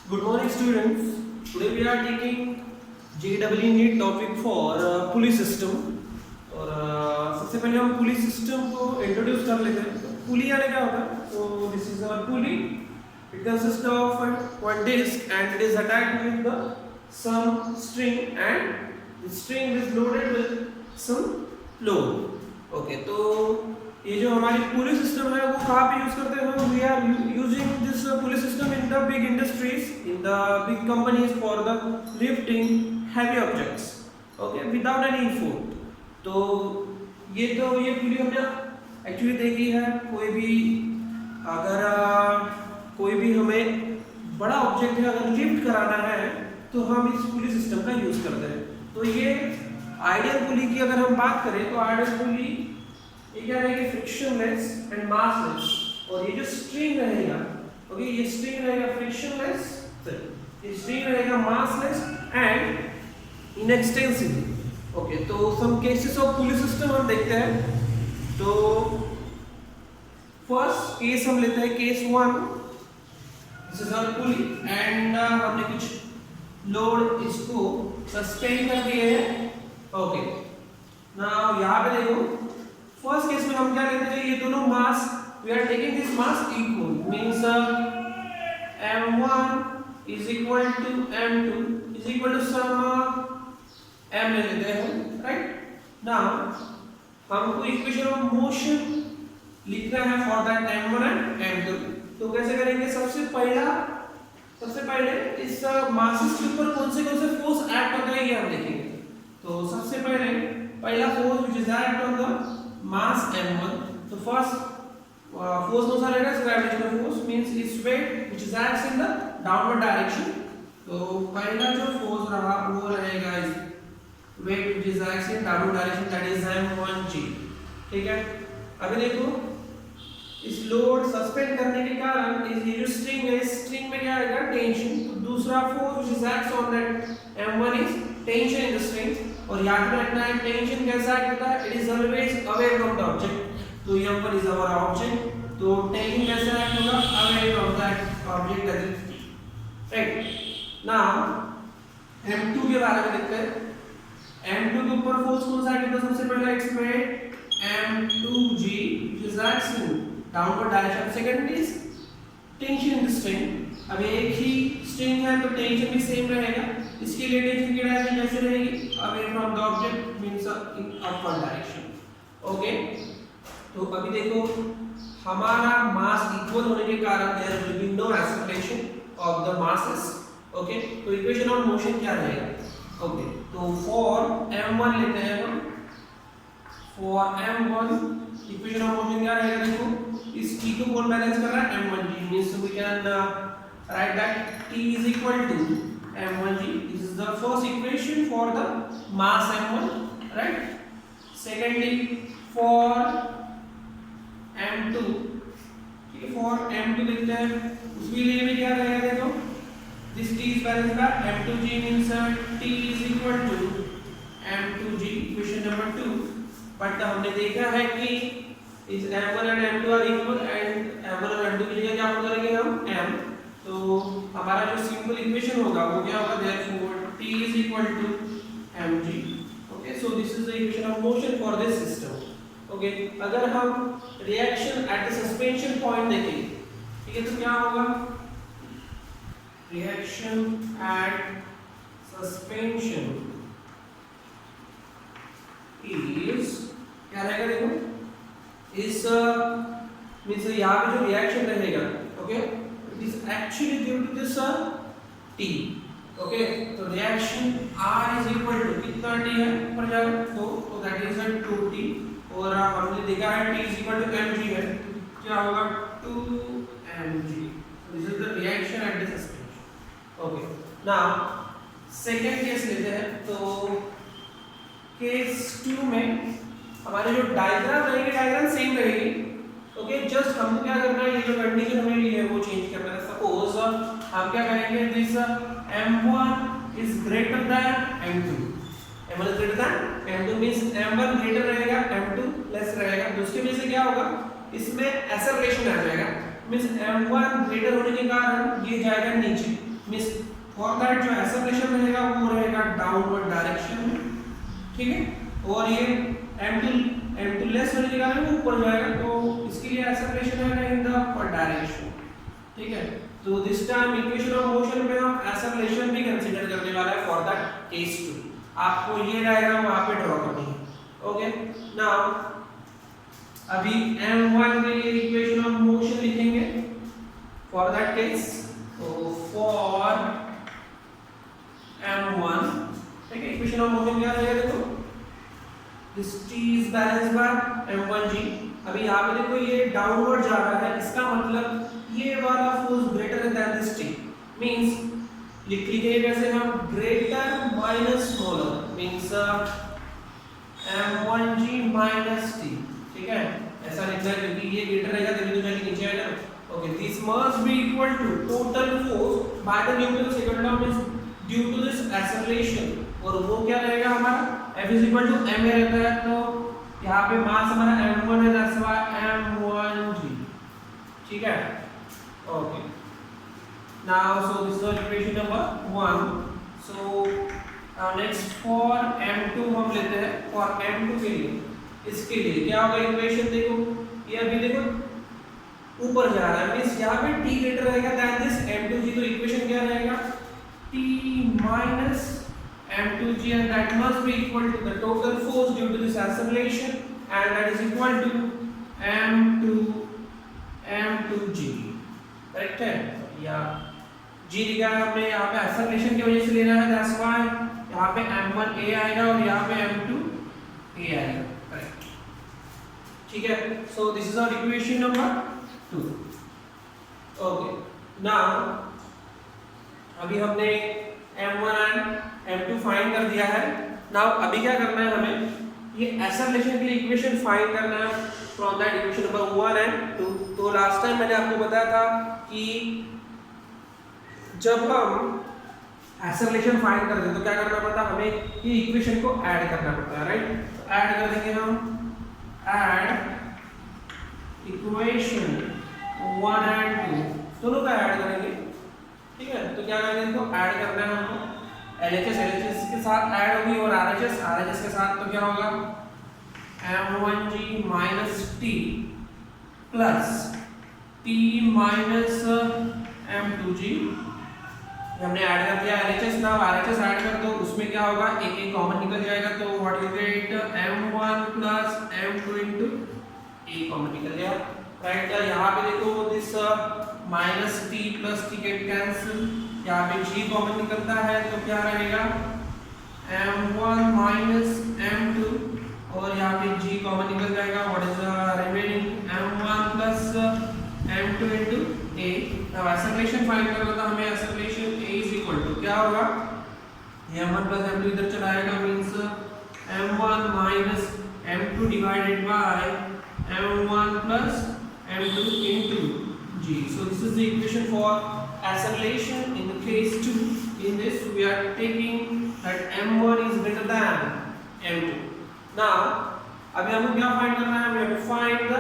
Good morning, students. Today we are taking JEE NEET topic for police system और सबसे पहले हम police system को इंट्रोड्यूस कर लेते हैं। तो पुली यानी क्या होता है? तो this is a pulley. It consists of one disc and it is attached with the some string and the string is loaded with some load. Okay, तो ये जो हमारी पुलिस सिस्टम है वो कहाँ पे यूज करते हैं हम? We are using this pulleys system in the big industries, in the big companies for the lifting heavy objects, okay, without any food. तो ये पुली हमने एक्चुअली देखी है. कोई भी हमें बड़ा ऑब्जेक्ट है अगर लिफ्ट कराना है तो हम इस पुली सिस्टम का यूज करते हैं. तो ये आइडियल पुली की अगर हम बात करें तो आइडियल पुली ये क्या रहेगी? Frictionless and massless. और ये जो स्ट्रिंग रहेगा, ओके, ये स्ट्रिंग रहेगा फ्रिक्शनलेस, ये स्ट्रिंग रहेगा मासलेस एंड इनएक्सटेंसिबल. ओके, तो some cases of pulley system हम देखते हैं. तो फर्स्ट केस हम लेते हैं, case 1. This is our pulley and हमने कुछ लोड इसको सस्पेंड कर दिए हैं. ओके, नाउ यहां पे देखो, फर्स्ट केस में हम क्या लेते हैं? ये दोनों mass, we are taking this mass equal, means m1 is equal to m2 is equal to sum m ले लेते हैं, राइट. नाउ हमको इक्वेशन ऑफ मोशन लिखना है for that m1 and m2. तो कैसे करेंगे? सबसे पहले इस मासेस के ऊपर कौन से फोर्स एक्ट होता है ये हम देखेंगे. तो सबसे पहला force which is act on the mass m1. So first force कौन सा रहेगा? ग्रेविटेशनल फोर्स, मींस इस weight which is acts in the downward direction. तो पहला जो फोर्स रहा वो रहेगा इस weight which is acts in downward direction, that is m1g. ठीक है. अभी देखो, इस लोड सस्पेंड करने के कारण इस ये जो स्ट्रिंग है, इस स्ट्रिंग में क्या आएगा? टेंशन. तो दूसरा force which is acts on that m1 is tension in the string. और याद रखना है टेंशन कैसा एक्ट होता है? It is always away from the object. तो यहाँ पर इज आवर ऑब्जेक्ट, तो टेंशन कैसा एक्ट होगा? Away from that object, that is right. Now m2 के बारे में देखते हैं. m2 के ऊपर फोर्स कौन सा एक्ट होता है? सबसे पहले express m2g which is acts in downward direction. Second is tension in the string. अब एक ही स्ट्रिंग है तो टेंशन भी सेम रहेगा. इसके लिए टेंशन की डायरेक्शन कैसे रहेगी? Away from the object, means in upward direction. Okay, तो अभी देखो, हमारा मास इक्वल होने के कारण there will be no acceleration of the masses. Okay, तो इक्वेशन ऑफ मोशन क्या रहेगा? ओके, तो फॉर m1 लेते हैं हम. For m1 equation of motion क्या रहेगा? देखो, इस t को कौन बैलेंस कर रहा है? m1g, means we can write that t is equal to m1g. This is the first equation for the mass m1, right? Secondly, for m2, ठीक है, for m2 देखते हैं, उसके लिए भी क्या रहेगा? देखो, this t is balanced by m2g, means t is equal to m2g, equation number 2. But हमने देखा है कि इस m1 and m2 are equal and m1 और m2 की जगह क्या करेंगे हम? m. तो हमारा जो सिंपल इक्वेशन होगा वो क्या होगा? therefore t is equal to mg. okay, so this is the equation of motion for this system. okay, अगर हम reaction at the suspension point देखें, ठीक है, तो क्या होगा? रिएक्शन एट सस्पेंशन इज क्या रहेगा? देखो, इस मींस यहाँ पे जो रिएक्शन रहेगा, okay, it is actually due to this t. okay, तो reaction r is equal to कितना t है ऊपर जाओ तो that is 2t. और हमने देखा है t is equal to mg है, क्या होगा? 2mg. so this is the reaction at the suspension. okay, now second case लेते हैं. तो केस 2 में हमारे जो डायग्राम रहेगी, डायग्राम सेम रहेगी. ओके, जस्ट हमको क्या करना है? ये जो कंडीशन हमें ली है वो चेंज करना है. सपोज हम क्या करेंगे? This m1 is greater than m2. m1 is greater than m2 means m1 greater रहेगा, m2 लेस रहेगा. तो उसके वजह से क्या होगा? इसमें एक्सेलरेशन आ जाएगा, मींस m1 ग्रेटर होने के कारण ये जाएगा नीचे. मींस फॉर दैट जो एक्सेलरेशन रहेगा वो रहेगा डाउनवर्ड डायरेक्शन में, ठीक है। और ये m2 लेस होने के कारण वो ऊपर जाएगा, तो इसके लिए एक्सेलरेशन है इन द अपवर्ड डायरेक्शन, ठीक है। तो this time equation of motion में हम एक्सेलरेशन भी कंसीडर करने वाला है फॉर दैट केस 2। आपको ये डायग्राम वहां पे ड्रॉ करनी है, ओके। नाउ अभी m1 के लिए इक्वेशन ऑफ मोशन लिखेंगे फॉर दैट केस। तो फॉर m1, ठीक है, इक्वेशन ऑफ मोशन क्या रहेगा, देखो this t is balanced bye m1g। अभी यहाँ पे देखो ये डाउनवर्ड जा रहा है, इसका मतलब ये वाला force greater than this t, means लिखेंगे कैसे हम, greater minus smaller, means m1g minus t, ठीक है, ऐसा लिखना है क्योंकि ये ग्रेटर रहेगा तभी तो जाके नीचे आएगा। Okay, this must be equal to total force by the numerical second term is due to this acceleration, और वो क्या रहेगा हमारा F is equal to m रहता है, तो यहाँ पे मास हमारा m1 है, दैट्स व्हाई m1g, ठीक है। Okay, now so this is equation number 1। So next for m2 हम लेते हैं। फॉर m2 के लिए, इसके लिए क्या होगा इक्वेशन, देखो ये अभी देखो ऊपर जा रहा है, मींस यहाँ पे t ग्रेटर रहेगा दैन दिस m2g, तो इक्वेशन क्या रहेगा, t minus m2g, and that must be equal to the total force due to this acceleration, and that is equal to m2g, correct है। या g लिखा है हमने यहाँ पे एक्सेलरेशन की वजह से लेना है, दैट्स व्हाई यहाँ पे m1a आएगा और यहाँ पे m2a आएगा, करेक्ट, ठीक है। So this is our equation number 2। Okay, now अभी हमने m1 एंड m2 फाइंड कर दिया है। नाउ अभी क्या करना है हमें, ये एक्सेलरेशन के लिए इक्वेशन फाइंड करना है from that equation number 1 and 2। तो लास्ट टाइम मैंने आपको बताया था कि जब हम एक्सेलरेशन फाइंड करते हैं तो क्या करना पड़ता है, हमें ये इक्वेशन को ऐड करना पड़ता है, राइट। तो ऐड कर देंगे हम, ऐड इक्वेशन 1 एंड 2 दोनों का ऐड करेंगे, ठीक है। तो क्या करेंगे, इसको ऐड करना है हमको, LHS के साथ ऐड होगी और RHS के साथ, तो क्या होगा m1g minus t plus t minus m2g। हमने ऐड कर दिया LHS, ना RHS ऐड कर दो, उसमें क्या होगा, एक कॉमन निकल जाएगा, तो what is it, m1 plus m2 into a common निकल गया, राइट। यहाँ पे देखो this minus t plus t get cancel, यहाँ पे g कॉमन निकलता है, तो क्या रहेगा m1 माइनस m2, और यहाँ पे g कॉमन निकल जाएगा, what is remaining m1 plus m2 into a। अब एक्सेलरेशन फाइंड करना था हमें, acceleration a is equal to क्या होगा, m1 प्लस m2 इधर चला आएगा, means m1 minus m2 divided by m1 plus m2 into g. So this is the equation for acceleration in the case 2. In this we are taking that m1 is greater than m2. Now अभी हमें क्या find करना है, हमें find the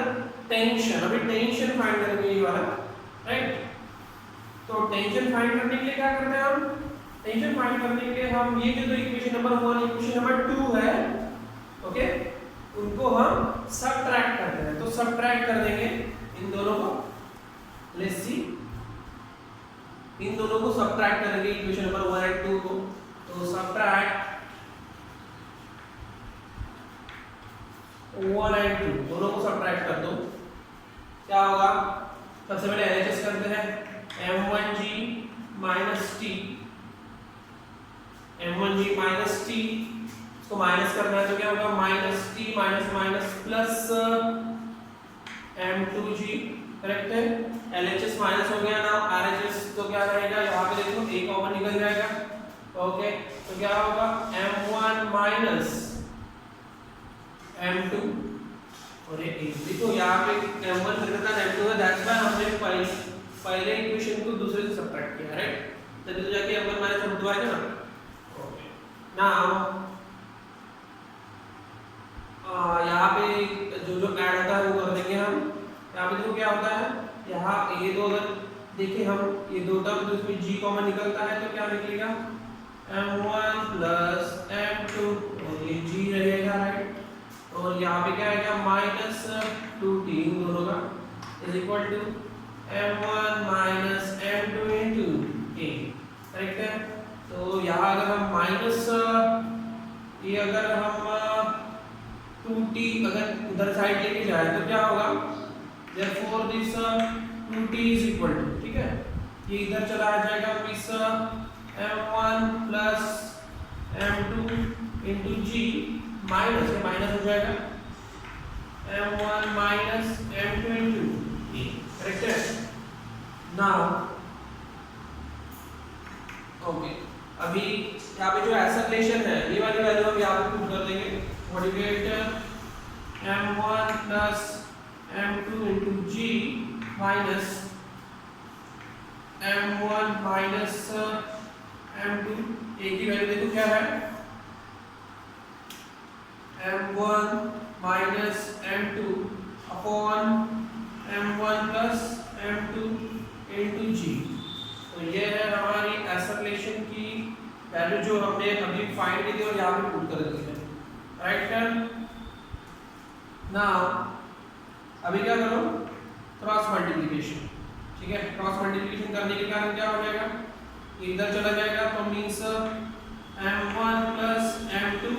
tension. अभी tension find करेंगे ये वाला, राइट। तो टेंशन फाइंड करने के लिए क्या करते हैं हम, टेंशन फाइंड करने के लिए हम ये जो इक्वेशन नंबर 1 इक्वेशन नंबर 2 है, ओके, उनको हम सबट्रैक्ट करते हैं। तो सबट्रैक्ट कर देंगे इन दोनों को, लेट्स सी, इन दोनों को सबट्रैक्ट करेंगे इक्वेशन नंबर 1 एंड 2 को। तो सबट्रैक्ट 1 एंड 2 दोनों को सबट्रैक्ट कर दो, क्या होगा, सबसे पहले LHS करते हैं, m1g minus t, m1g minus t, इसको माइनस करना है तो क्या होगा, minus t minus minus plus m2g, correct है। LHS माइनस हो गया, ना RHS, तो क्या रहेगा, यहाँ पे देखो a कॉमन निकल जाएगा, ओके। तो क्या होगा, m1 माइनस m2, और ये देखो यहाँ पे m1 ग्रेटर देन m2 है, दैट्स व्हाई हमने पहले इक्वेशन को दूसरे से सबट्रैक्ट किया, राइट। तभी तो जाके m1 माइनस m2 आएगा ना, ओके। नाउ यहाँ पे जो ऐड होता है वो कर देंगे हम। यहाँ पे देखो क्या होता है, यहाँ ये दो अगर देखिए हम ये दो टर्म तो इसमें g कॉमन निकलता है तो क्या निकलेगा m1 प्लस m2 और ये g रहेगा राइट और यहाँ पे क्या आएगा माइनस 2t इन दोनों का is equal to m1 minus m2 into a correct है। तो यहाँ अगर हम माइनस ये अगर हम 2t अगर उधर साइड लेके जाए तो क्या होगा therefore this 2t is equal to ठीक है ये इधर चला आ जाएगा इस m1 plus m2 into g minus ये माइनस हो जाएगा m1 minus m2 into a correct है। नाउ ओके अभी यहाँ पे जो ऐसा रिलेशन है ये वाली वैल्यू हम यहाँ पे पुट कर देंगे मॉडिफिकेट m1 plus m2 into g minus m1 minus m2 a की वैल्यू देखो क्या है m1 minus m2 upon m1 plus m2 into g। तो ये है हमारी एक्सेलरेशन की वैल्यू जो हमने अभी फाइंड की थी और यहाँ पे पुट कर दी है राइट। नाउ अभी क्या करो क्रॉस मल्टीप्लिकेशन ठीक है क्रॉस मल्टीप्लिकेशन करने के कारण क्या हो जाएगा इधर चला जाएगा तो means m1 plus m2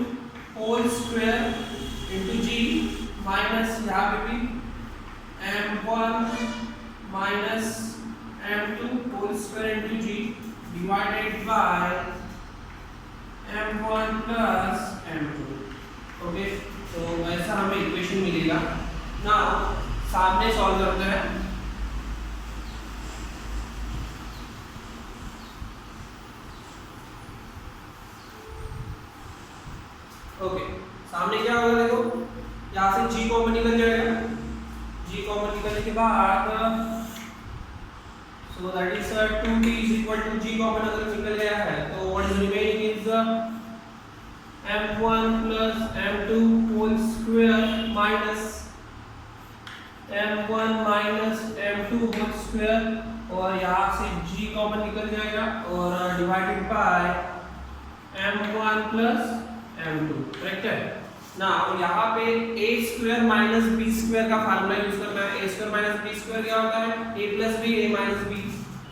whole square into g minus यहाँ पे भी m1 minus m2 whole square into g divided by m1 plus m2 okay. तो ऐसा हमें इक्वेशन मिलेगा। नाउ सामने सॉल्व करते हैं ओके सामने क्या होगा देखो यहाँ से g कॉमन निकल जाएगा g कॉमन निकलने के बाद so that is 2t is equal to g common अगर निकल गया है तो what is remaining is m1 plus m2 whole square minus m1 minus m2 whole square और यहाँ से g कॉमन निकल जाएगा और divided by m1 plus m2 correct है ना। और यहाँ पे a square minus b square का फार्मूला यूज करना है। a square minus b square क्या होता है a plus b a minus b।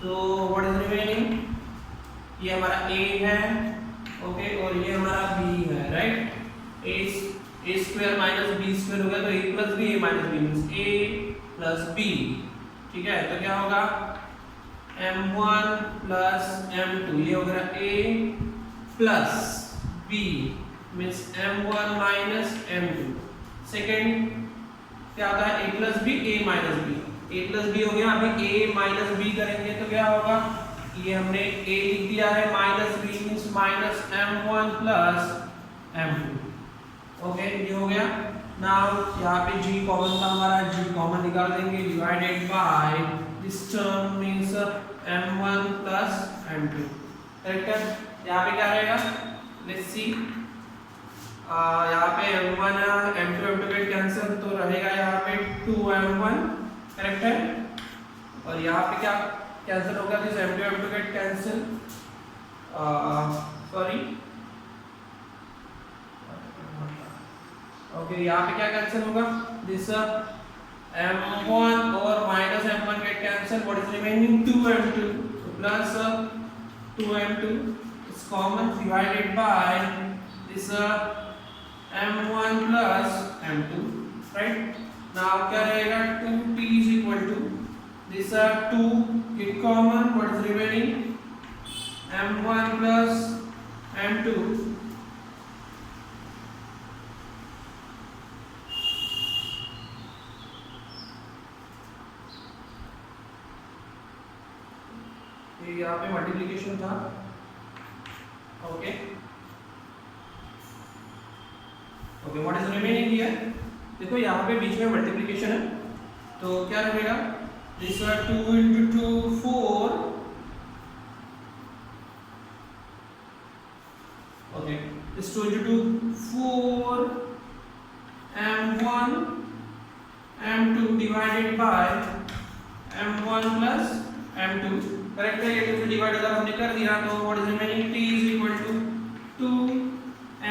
तो व्हाट इज रिमेनिंग ये हमारा a है ओके और ये हमारा b है right. a square minus b square हो गया तो a plus b a minus b means a plus b ठीक है। तो क्या होगा m1 प्लस m2 ये हो गया a plus b means m1 minus m2। Second क्या होता है a plus b a minus b a plus b हो गया। अभी a माइनस b करेंगे तो क्या होगा ये हमने a लिख दिया है minus b means minus m1 plus m2 okay ये हो गया। नाउ यहाँ पे g कॉमन था हमारा g कॉमन निकाल देंगे divided by this term means m1 plus m2 correct है। यहाँ पे क्या रहेगा लेट्स सी यहाँ पे m1 m2 m2 get cancel तो रहेगा यहाँ पे 2m1 करेक्ट है और यहाँ पे क्या कैंसिल होगा this m2 m2 get cancel sorry okay यहाँ पे क्या कैंसिल होगा दिस m1 और minus m1 get cancel what is remaining 2m2 plus 2m2 is common divided by this m1 plus m2 right। now क्या रहेगा 2t is equal to this 2 get common what is remaining m1 plus m2 ये यहाँ पे multiplication था okay okay what is remaining here देखो यहाँ पे बीच में मल्टीप्लिकेशन है तो क्या रहेगा this 2 into 2 4 okay this 2 into 2 4 m1 m2 divided by m1 plus m2 correct है। ये 2 से डिवाइड अगर हमने कर दिया तो what is remaining t is equal to 2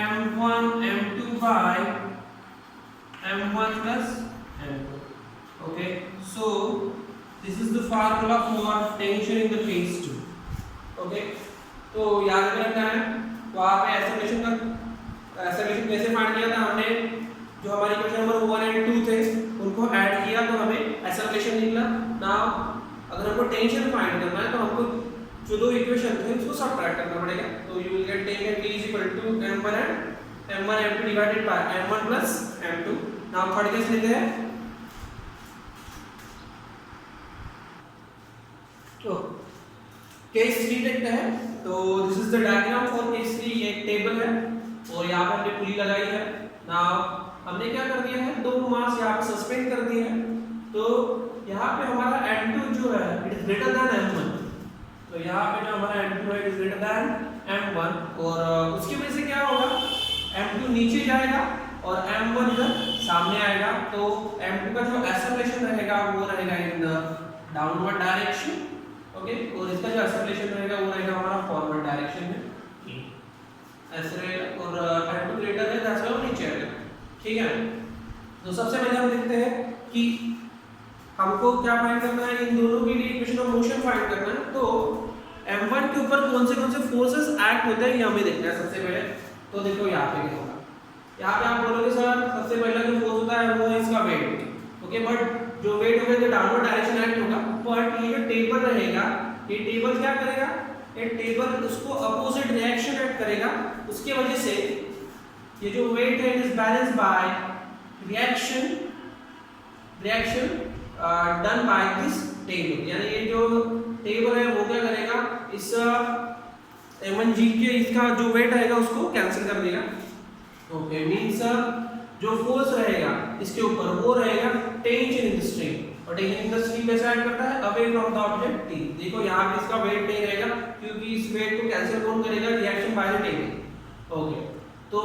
m1 m2 by m1 plus m2। okay, so this is the formula for tension in the case 2। okay, तो याद रखना है। तो आप एक्सेलरेशन कैसे फाइंड किया था हमने, जो हमारी इक्वेशन नंबर 1 एंड 2 थे उनको ऐड किया तो हमें एक्सेलरेशन निकला। नाउ अगर हमको टेंशन फाइंड करना है तो हमको जो दो इक्वेशन थे उसको सब्ट्रैक्ट करना पड़ेगा। तो you will get tension T is equal to m1 and m1 m2 divided by m1 plus m2। Now third case लेते हैं। तो केस 3 देखते हैं। तो this is the diagram for case 3। ये एक टेबल है और यहाँ पे हमने पुली लगाई है। नाउ हमने क्या कर दिया है, दो मास यहाँ पे सस्पेंड कर दिए हैं। तो यहाँ पे हमारा m2 जो है it is greater than m1। तो यहाँ पे जो हमारा m2 है it is greater than m1 और उसकी वजह से क्या होगा, m2 नीचे जाएगा और m1 इधर सामने आएगा। तो m2 का जो एक्सेलरेशन रहेगा वो रहेगा in the downward direction. Okay, और इसका जो एक्सेलरेशन रहेगा वो रहेगा हमारा फॉरवर्ड डायरेक्शन में। ऐसे और m2 ग्रेटर है दैट्स व्हाई नीचे आएगा। ठीक है, तो सबसे पहले हम देखते हैं कि हमको क्या फाइंड करना है, इन दोनों के लिए इक्वेशन ऑफ मोशन फाइंड करना है। तो m1 के ऊपर कौन से फोर्सेस एक्ट होते हैं ये हमें देखना है सबसे पहले। तो देखो यहाँ पे क्या होगा, यहाँ पे आप बोलोगे सर सबसे पहला जो फोर्स होता है वो है इसका वेट। ओके, बट जो वेट होगा तो डाउनवर्ड डायरेक्शन एक्ट होगा। बट ये जो टेबल रहेगा, ये टेबल क्या करेगा, ये टेबल उसको अपोजिट रिएक्शन एक्ट करेगा। उसके वजह से ये जो वेट है it is balance by reaction done by this table. यानी ये जो टेबल है वो क्या करेगा, इस m1g के इसका जो वेट रहेगा उसको कैंसिल कर देगा। ओके, मींस जो फोर्स रहेगा इसके ऊपर वो रहेगा टेंशन इन द स्ट्रिंग। और टेंशन इन द स्ट्रिंग कैसे एक्ट करता है, away from the object t। देखो यहाँ पे इसका वेट नहीं रहेगा क्योंकि इस वेट को कैंसिल कौन करेगा, reaction by the table. Okay, तो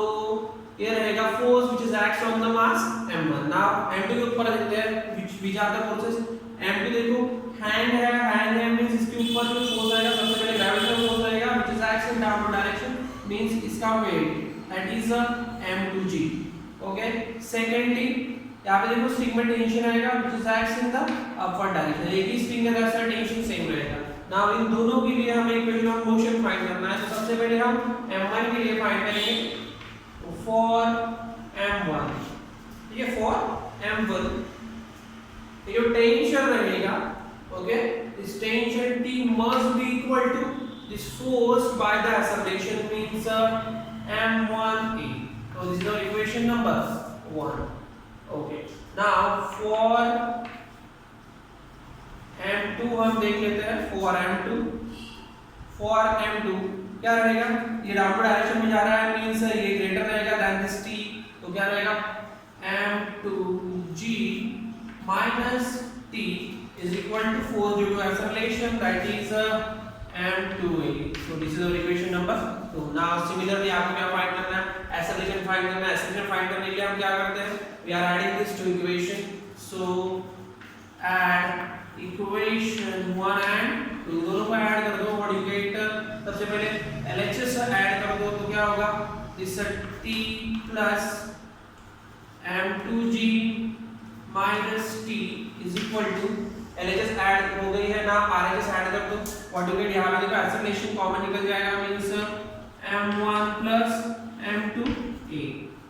ये रहेगा force which is acts on the mass m1। Now m2 के ऊपर देखते हैं which are the forces। m2 देखो हैंग है मींस इसके ऊपर जो फोर्स आएगा सबसे पहले ग्रेविटेशनल फोर्स आएगा which is acts in downward direction, means इसका weight that is m2g। Okay, secondly यहाँ पे देखो स्ट्रिंग में टेंशन आएगा which is acts in the upward direction. एक ही स्ट्रिंग है दैट्स टेंशन सेम रहेगा। नाउ इन दोनों के लिए हमें इक्वेशन ऑफ मोशन फाइंड करना है। तो सबसे पहले हम m1 के लिए फाइंड करेंगे फॉर m1। ठीक है, फॉर m1 ये जो टेंशन रहेगा, okay, this tension T must be equal to this force by the acceleration means m1a। so this is our equation number 1। okay, now for m2 हम देख लेते हैं। for m2 क्या रहेगा, ये डाउनवर्ड डायरेक्शन में जा रहा है मींस ये ग्रेटर रहेगा देन दिस t। तो क्या रहेगा, m2g minus t is equal to force due to acceleration that is m2a। so this is our equation number 2। now similarly आपको क्या फाइंड करना है, acceleration फाइंड करना है। acceleration फाइंड करने के लिए हम क्या करते हैं, we are adding this to equation। so add equation 1 and 2 दोनों को ऐड कर दो और you get सबसे पहले LHS ऐड कर दो तो क्या होगा, this t plus m2g minus t is equal to LHS add हो गई है ना, RHS ऐड कर दो। व्हाट यू गेट, यहाँ पे देखो एक्सेलरेशन कॉमन निकल जाएगा means m1 plus m2a।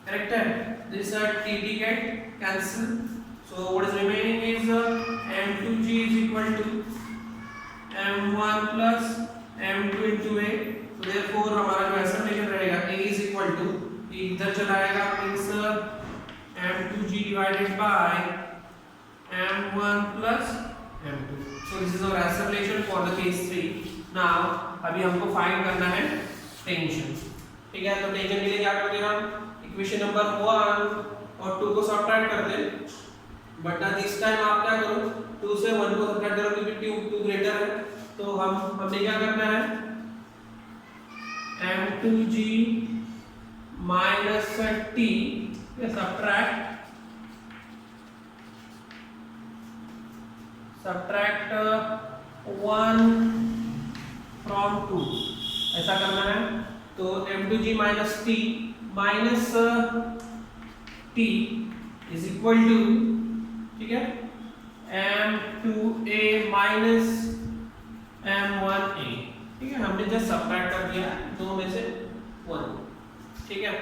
Correct है, this t get cancel। so what is remaining is m2g is equal to m1 plus m2 into a। so therefore हमारा जो एक्सेलरेशन रहेगा a is equal to इधर चला आएगा means m2g divided by m1 plus m2। so this is our acceleration for the case 3। now अभी हमको find करना है टेंशन। ठीक है, तो टेंशन के लिए क्या करते हैं हम, इक्वेशन नंबर 1 और 2 को सब्ट्रैक्ट करते हैं। बट दिस टाइम आप क्या करो, 2 से 1 को सब्ट्रैक्ट करो क्योंकि 2 ग्रेटर है। तो हमने क्या करना है, m2g minus t subtract 1 from 2 ऐसा करना है। तो m2g minus t minus t is equal to, ठीक है, m2a माइनस m1a, ठीक है, हमने जस्ट सब्ट्रैक्ट कर दिया दो में से 1, ठीक है।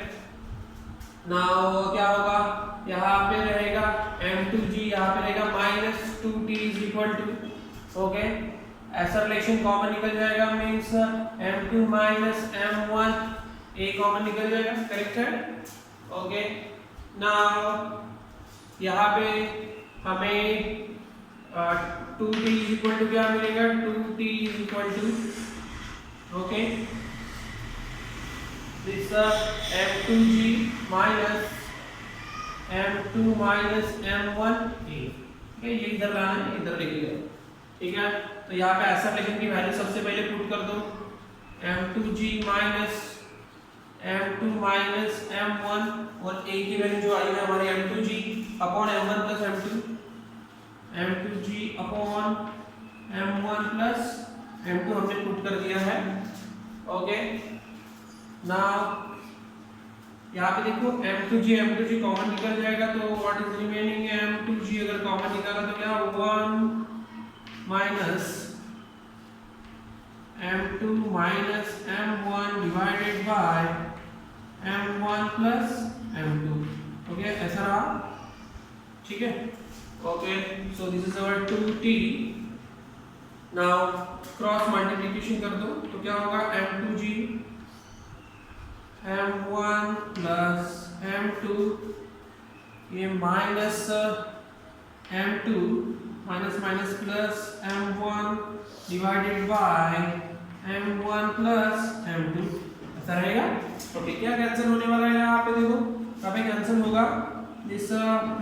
नाउ क्या होगा, यहाँ पे रहेगा m2g, यहाँ पे रहेगा minus 2t is equal to, okay, ऐसा रिलेशन कॉमन निकल जाएगा, means m2 minus m1 a common निकल जाएगा, करेक्ट है, ओके। नाउ यहाँ पे हमें 2t इज इक्वल टू क्या मिलेगा, 2t is equal to, okay, this m2g minus m2 minus m1 a, ठीक है, ये इधर लाना है, इधर लेके जाओ, ठीक है। तो यहाँ पे ऐसा रिलेशन की वैल्यू सबसे पहले पुट कर दो, m2g minus m2 minus m1, और a की वैल्यू जो आई है हमारी m2g upon m1 plus m2, m2g upon m1 plus m2 हमने पुट कर दिया है, ओके। नाउ यहाँ पे देखो m2g कॉमन निकल जाएगा, तो व्हाट इज रिमेनिंग, m2g अगर कॉमन निकाला तो क्या 1 minus m2 minus m1 divided by m1 plus m2, okay, ऐसा रहा, ठीक है, okay. So this is our 2t। Now cross multiplication कर दो तो क्या होगा, m2g m1 प्लस m2, ये minus m2 minus minus plus m1 divided by m1 plus m2, ऐसा रहेगा, ओके। क्या कैंसिल होने वाला है यहाँ पे, देखो यहाँ पे कैंसिल होगा, this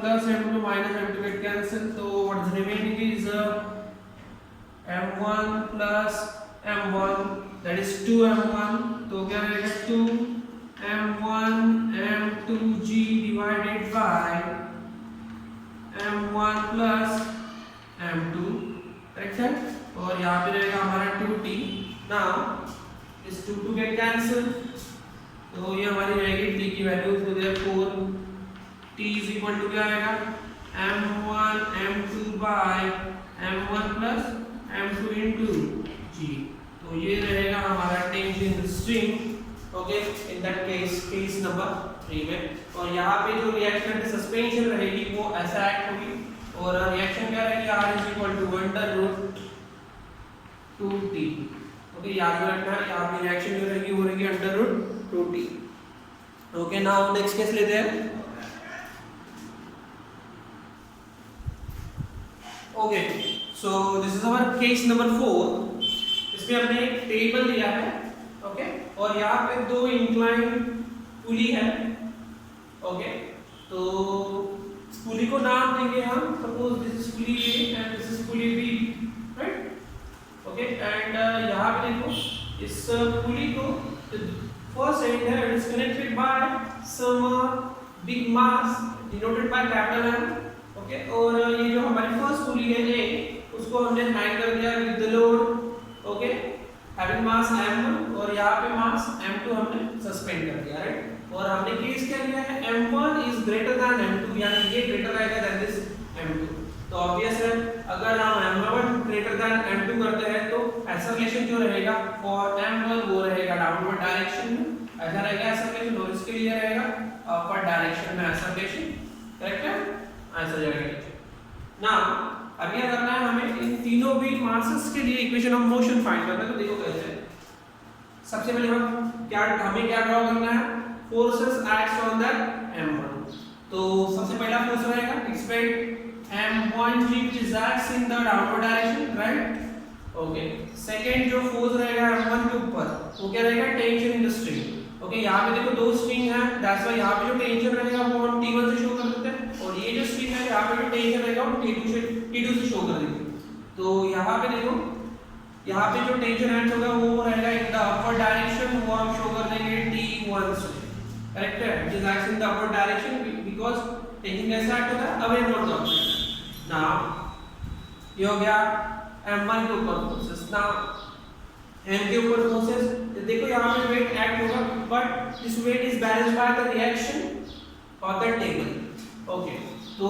plus m2 minus m2 get cancel, तो what is remaining is m1 plus m1 that is 2m1, तो क्या रहेगा 2m1 m2g divided by m1 plus m2, correct है, और यहाँ पे रहेगा हमारा 2t। नाउ इस 2 गेट कैंसिल, तो ये हमारी रहेगी t की वैल्यू, तो therefore t is equal to क्या आएगा, m1 m2 bye m1 plus m2 into g, तो ये रहेगा हमारा tangent string, okay, in that case number 3 में। और यहाँ पे जो रिएक्शन सस्पेंशन रहेगी वो ऐसा एक्ट होगी, और रिएक्शन क्या रहेगी, r is equal to under root 2t, okay, याद रखना है, यहाँ पे रिएक्शन जो रहेगी वो रहेगी under root 2t, okay. Now next case लेते हैं, okay. So this is our case number 4। इसमें हमने एक टेबल लिया है, ओके, और यहाँ पे दो इंक्लाइन पुली है, ओके। तो पुली को नाम देंगे हम, suppose this is pulley A and this is pulley B, right, okay. And यहाँ पे देखो इस पुली को फर्स्ट एंड है, it is connected by some big mass denoted by capital M, ओके। और ये जो हमारी फर्स्ट पुली है A, उसको हमने हैंग कर दिया with the load, okay, having mass m1, और यहाँ पे मास m2 हमने सस्पेंड कर दिया, राइट। और हमने केस क्या लिया है, m1 is greater than m2, यानी ये ग्रेटर रहेगा देन दिस m2। तो ऑब्वियस है, अगर हम m1 ग्रेटर देन m2 करते हैं तो ऐसा रिलेशन जो रहेगा फॉर m1 वो रहेगा डाउनवर्ड डायरेक्शन में, ऐसा रहेगा ऐसा रिलेशन, और इसके लिए रहेगा अपवर्ड डायरेक्शन में ऐसा रिलेशन, करेक्ट है, ऐसा जाएगा। नाउ अब क्या करना है, हमें इन तीनों भी मासेस के लिए इक्वेशन ऑफ मोशन फाइंड करना है। तो देखो कैसे है, सबसे पहले हमें क्या ड्रॉ करना है, forces act on that m1। तो सबसे पहला फोर्स रहेगा, expect m1g which is acts in the downward direction, right, okay. Second जो फोर्स रहेगा m1 के ऊपर, वो क्या रहेगा, tension in the string, okay. यहाँ पे देखो दो स्ट्रिंग है, दैट्स व्हाई यहाँ पे जो टेंशन रहेगा वो हम T1 से शो कर देते हैं, और ये जो स्ट्रिंग है यहाँ पे जो टेंशन रहेगा वो T2 से शो कर देंगे। तो यहाँ पे देखो, यहाँ पे जो टेंशन एक्ट होगा वो रहेगा इन द अपवर्ड डायरेक्शन, वो हम शो कर देंगे T1 से, करेक्ट है, it is act in the upward direction because tension कैसा एक्ट होता है, away from the object. Now ये हो गया m1 के ऊपर फोर्सेस ना m के ऊपर फोर्सेस, देखो यहाँ पे वेट एक्ट होगा but this weight is balanced by the reaction of the table. Okay, तो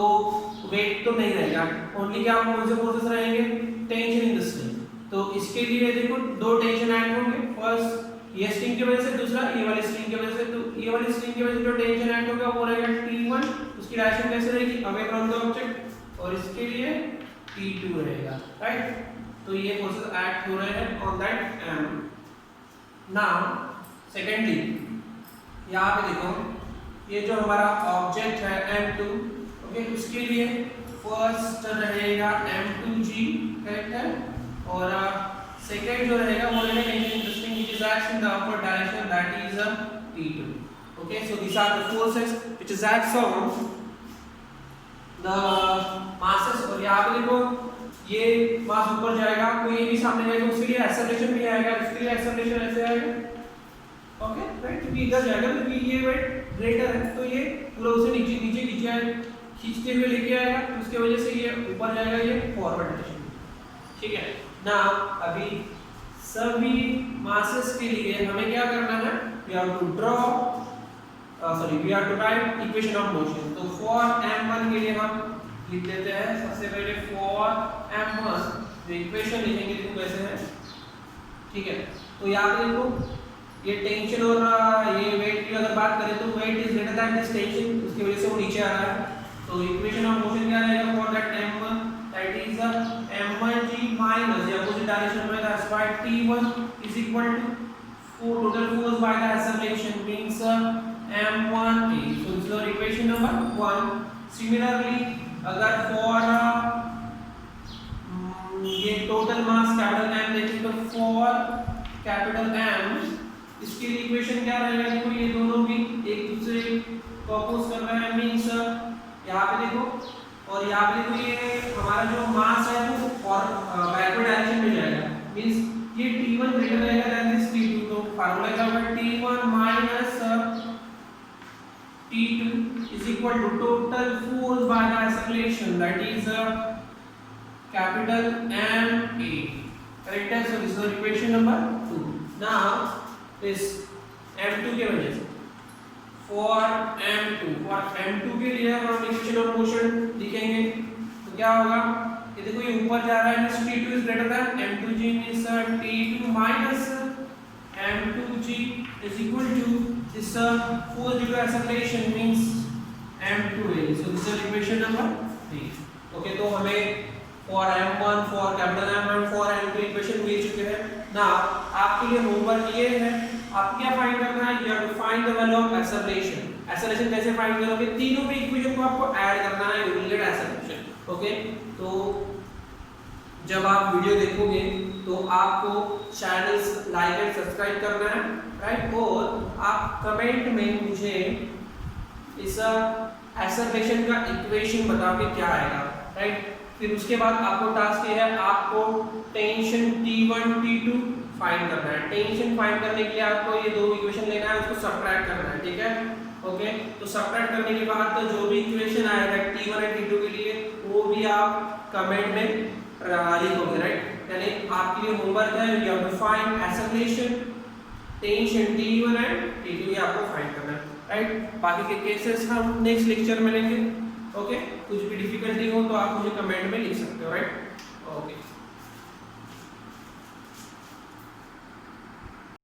वेट तो नहीं रहेगा, ओनली क्या कौन से फोर्सेस रहेंगे, टेंशन इन द स्ट्रिंग। तो इसके लिए देखो दो टेंशन ऐड होंगे, फर्स्ट ये स्ट्रिंग की वजह से, दूसरा ये वाली स्ट्रिंग की वजह से। तो ये वाली स्ट्रिंग की वजह से जो टेंशन ऐड होगा वो रहेगा T1, उसकी डायरेक्शन कैसे रहेगी, अवे फ्रॉम द ऑब्जेक्ट, और इसके लिए T2 रहेगा, राइट। तो ये फोर्सेस एक्ट हो रहे हैं on that M। Now secondly यहाँ पे देखो ये जो हमारा ऑब्जेक्ट है M2, ओके, उसके लिए फर्स्ट रहेगा M2G, करेक्ट है, और सेकेंड जो रहेगा वो रहेगा tension interesting which is act in the upward direction, that is T2। Okay, so this are the forces which is act on the masses। और यहाँ पे देखो ये मास ऊपर जाएगा तो ये भी सामने जाएगा, उसके लिए एक्सेलरेशन भी आएगा, इसके लिए एक्सेलरेशन ऐसे आएगा, ओके, राइट, क्योंकि इधर जाएगा क्योंकि ये वेट ग्रेटर है तो ये पूरा उसे नीचे नीचे खींचते हुए लेके आएगा, तो उसकी वजह से ये ऊपर जाएगा, ये फॉरवर्ड डायरेक्शन, ठीक है ना। अभी सभी मासेस के लिए हमें क्या करना है, we have to draw we have to write equation of motion. तो फॉर m1 के लिए हम लिख देते हैं सबसे पहले फॉर m1 जो इक्वेशन लिखेंगे देखो कैसे है, ठीक है। तो यहाँ पे देखो ये टेंशन और ये वेट की अगर बात करें तो weight is greater than this tension, उसकी वजह से वो नीचे आ रहा है। तो इक्वेशन ऑफ मोशन क्या रहेगा for that m1, that is m1g minus the opposite direction by the by t1 is equal to total force by the acceleration means m1a। so this is our equation number 1। similarly अगर for ये total mass capital M देखें तो for capital M इसके लिए equation क्या रहेगा, देखो ये दोनों भी एक दूसरे को अपोज कर रहे हैं, मींस यहाँ पे देखो और यहाँ पे देखो ये हमारा जो मास है वो और बैकवर्ड डायरेक्शन में जाएगा, मींस ये T1 ग्रेटर रहेगा देन दिस T2। तो फार्मूला क्या होगा, T1 minus T2 is equal to total force by the acceleration, that is capital MA, correct। so this is the equation number 2। now this M2 के वजह से for M2 के लिए हम equation of motion लिखेंगे तो क्या होगा, ये देखो ये ऊपर जा रहा है means T2 is greater than M2G means T2 minus M2G is equal to this force due to acceleration means M2A। so this is equation number 3। okay, तो हमें for M1 for capital M and for M2 equation मिल चुके हैं ना। आपके लिए homework ये है, आप क्या फाइंड करना है, you have to find the value of acceleration। acceleration कैसे फाइंड करोगे, तीनों भी इक्वेशन को आपको ऐड करना है, you will get acceleration। Okay, तो जब आप वीडियो देखोगे तो आपको चैनल लाइक एंड सब्सक्राइब करना है, राइट, और आप कमेंट में मुझे इस एक्सेलरेशन का इक्वेशन बताओगे क्या आएगा, राइट। फिर उसके बाद आपको टास्क ये है, आपको टेंशन T1 T2 फाइंड करना है। टेंशन फाइंड करने के लिए आपको ये दो इक्वेशन लेना है, उसको सब्ट्रैक्ट करना है, ठीक है। ओके, तो सब्ट्रैक्ट करने के बाद तो जो भी इक्वेशन आएगा T1 और T2 के लिए वो भी आप कमेंट में लिखोगे, राइट। यानी आपके लिए होमवर्क है, you have to find acceleration, tension T1 and T2 ये आपको फाइंड करना है, राइट। बाकी के केसेस हम नेक्स्ट लेक्चर में लेंगे। ओके, कुछ भी डिफिकल्टी हो तो आप मुझे कमेंट में लिख सकते हो, राइट। ओके।